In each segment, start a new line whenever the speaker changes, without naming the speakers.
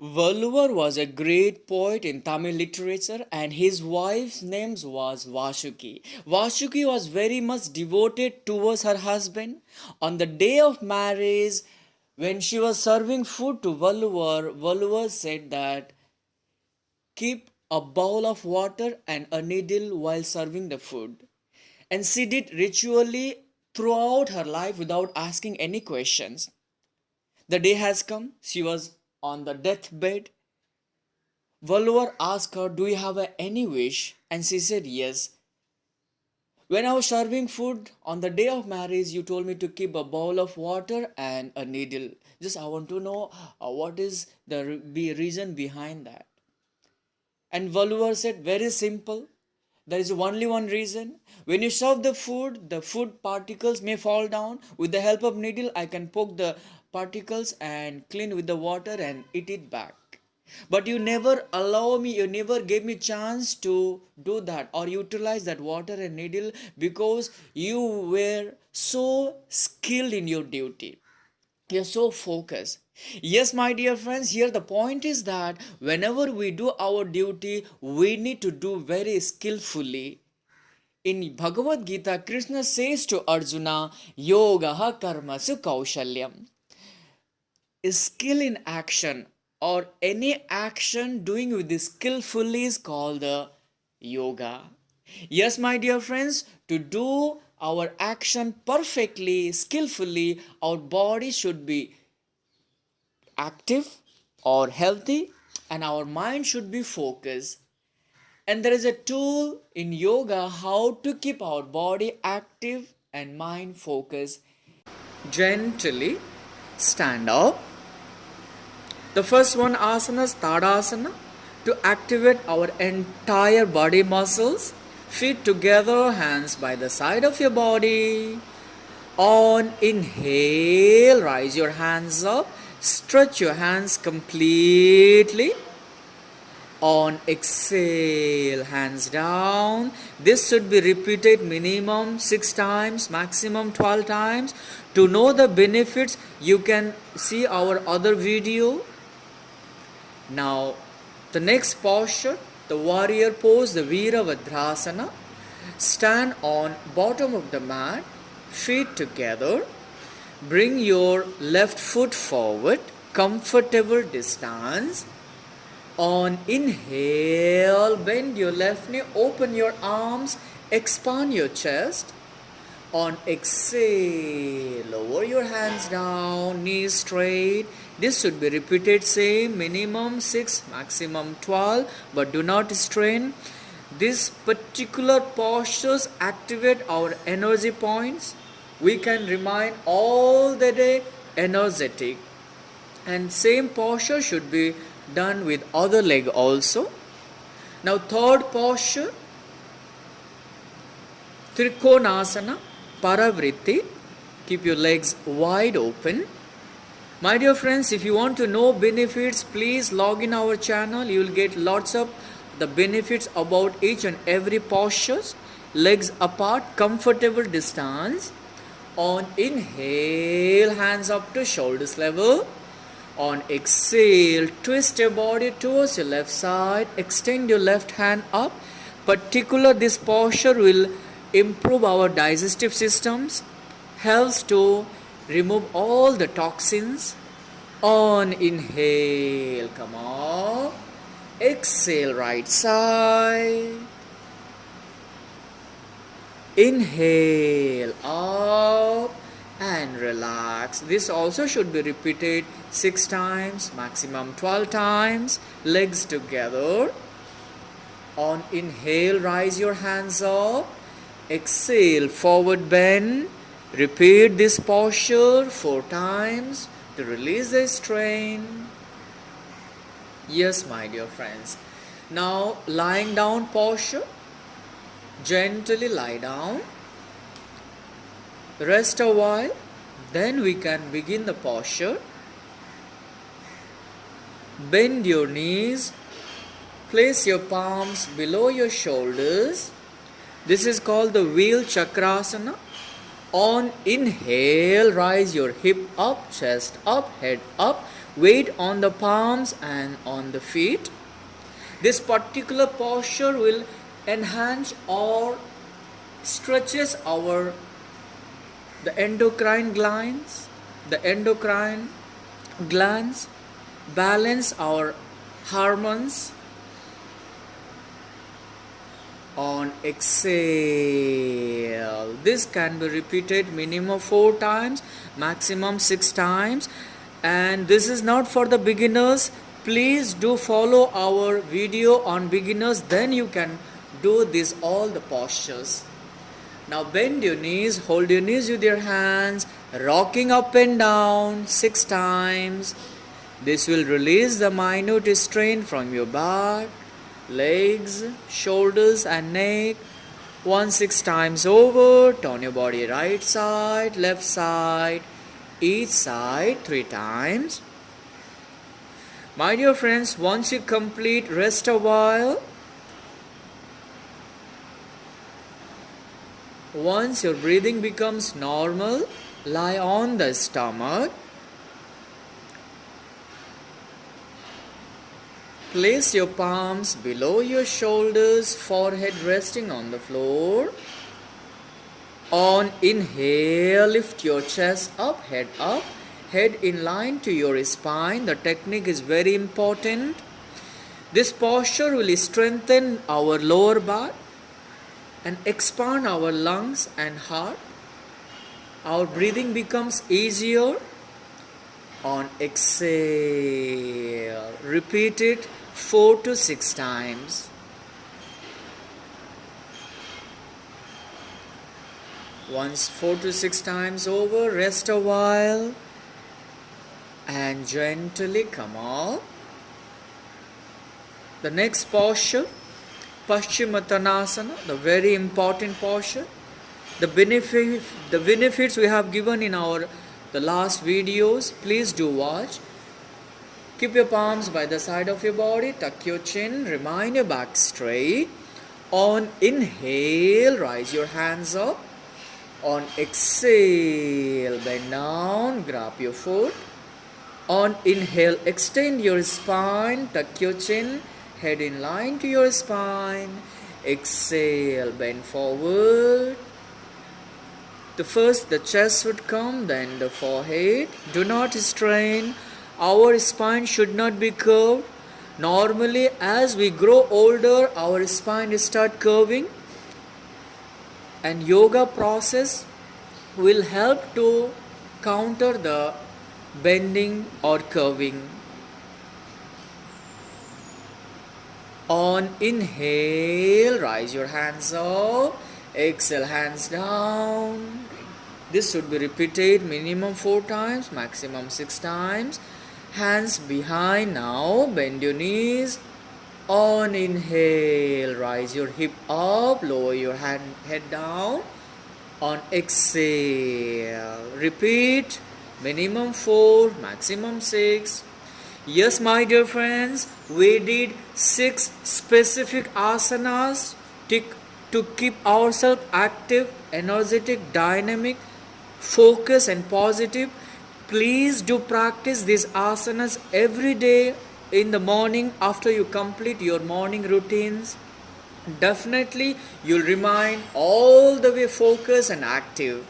Valluvar was a great poet in Tamil literature and his wife's name was Vasuki. Vasuki was very much devoted towards her husband. On the day of marriage, when she was serving food to Valluvar, Valluvar said that keep a bowl of water and a needle while serving the food. And she did ritually throughout her life without asking any questions. The day has come, she was on the deathbed. Valluvar asked her, do you have any wish? And she said, yes. When I was serving food on the day of marriage, you told me to keep a bowl of water and a needle. Just I want to know what is the reason behind that. And Valluvar said, very simple. There is only one reason. When you serve the food particles may fall down. With the help of needle, I can poke the particles and clean with the water and eat it back. But you never allow me, you never gave me chance to do that or utilize that water and needle because you were so skilled in your duty. You're so focused. Yes, my dear friends, here the point is that whenever we do our duty, we need to do very skillfully. In Bhagavad Gita, Krishna says to Arjuna, Yoga karma su kaushalyam. Skill in action or any action doing with this skillfully is called the yoga. Yes, my dear friends, to do our action perfectly, skillfully, our body should be active or healthy and our mind should be focused. And there is a tool in yoga how to keep our body active and mind focused. Gently stand up. The first one asana is Tadasana to activate our entire body muscles. Feet together, hands by the side of your body. On inhale, rise your hands up. Stretch your hands completely. On exhale, hands down. This should be repeated minimum 6 times, maximum 12 times. To know the benefits, you can see our other video. Now, the next posture, the warrior pose, the Virabhadrasana. Stand on bottom of the mat, feet together. Bring your left foot forward, comfortable distance. On inhale, bend your left knee, open your arms, expand your chest. On exhale, lower your hands down, knees straight. This should be repeated same, minimum 6, maximum 12, but do not strain. These particular postures activate our energy points. We can remain all the day energetic. And same posture should be done with other leg also. Now third posture, Trikonasana, Paravritti. Keep your legs wide open. My dear friends, if you want to know benefits, please log in our channel. You will get lots of the benefits about each and every postures. Legs apart, comfortable distance. On inhale, hands up to shoulders level. On exhale, twist your body towards your left side. Extend your left hand up. Particular this posture will improve our digestive systems. Helps to remove all the toxins. On inhale, come on. Exhale, right side. Inhale, up and relax. This also should be repeated 6 times, maximum 12 times. Legs together. On inhale, rise your hands up. Exhale, forward bend. Repeat this posture 4 times to release the strain. Yes, my dear friends. Now, lying down posture. Gently lie down. Rest a while. Then we can begin the posture. Bend your knees. Place your palms below your shoulders. This is called the wheel chakrasana. On inhale, rise your hip up, chest up, head up. weight on the palms and on the feet. This particular posture will enhance or stretches the endocrine glands, balance our hormones. On exhale, this can be repeated minimum 4 times, maximum 6 times, and this is not for the beginners. Please do follow our video on beginners, then you can do this all the postures. Now bend your knees, hold your knees with your hands, rocking up and down 6 times. This will release the minute strain from your back, legs, shoulders and neck. 6 times over. Turn your body right side, left side, each side 3 times. My dear friends, once you complete, rest a while. Once your breathing becomes normal, lie on the stomach. Place your palms below your shoulders, forehead resting on the floor. On inhale, lift your chest up, head in line to your spine. The technique is very important. This posture will strengthen our lower back and expand our lungs and heart. Our breathing becomes easier. On exhale, repeat it 4 to 6 times. Once 4 to 6 times over, rest a while and gently come up. The next posture, Paschimottanasana, the very important posture. The benefits we have given in the last videos, please do watch. Keep your palms by the side of your body, tuck your chin, remain your back straight. On inhale, rise your hands up. On exhale, bend down, grab your foot. On inhale, extend your spine, tuck your chin, head in line to your spine. Exhale, bend forward. First the chest would come, then the forehead. Do not strain. Our spine should not be curved. Normally, as we grow older, our spine start curving. And yoga process will help to counter the bending or curving. On inhale, rise your hands up. Exhale, hands down. This should be repeated minimum 4 times, maximum 6 times. Hands behind now, bend your knees. On inhale, rise your hip up, lower your head down. On exhale, repeat minimum 4, maximum 6. Yes, my dear friends, we did 6 specific asanas to keep ourselves active, energetic, dynamic, focused and positive. Please do practice these asanas every day in the morning after you complete your morning routines. Definitely you'll remain all the way focused and active.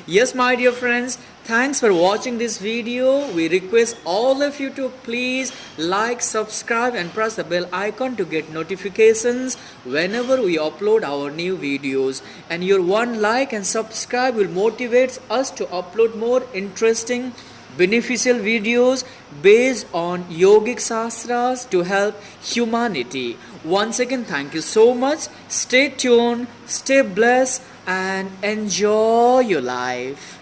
Yes, my dear friends, thanks for watching this video. We request all of you to please like, subscribe and press the bell icon to get notifications whenever we upload our new videos. And your one like and subscribe will motivate us to upload more interesting, beneficial videos based on yogic shastras to help humanity. Once again, thank you so much. Stay tuned, stay blessed and enjoy your life.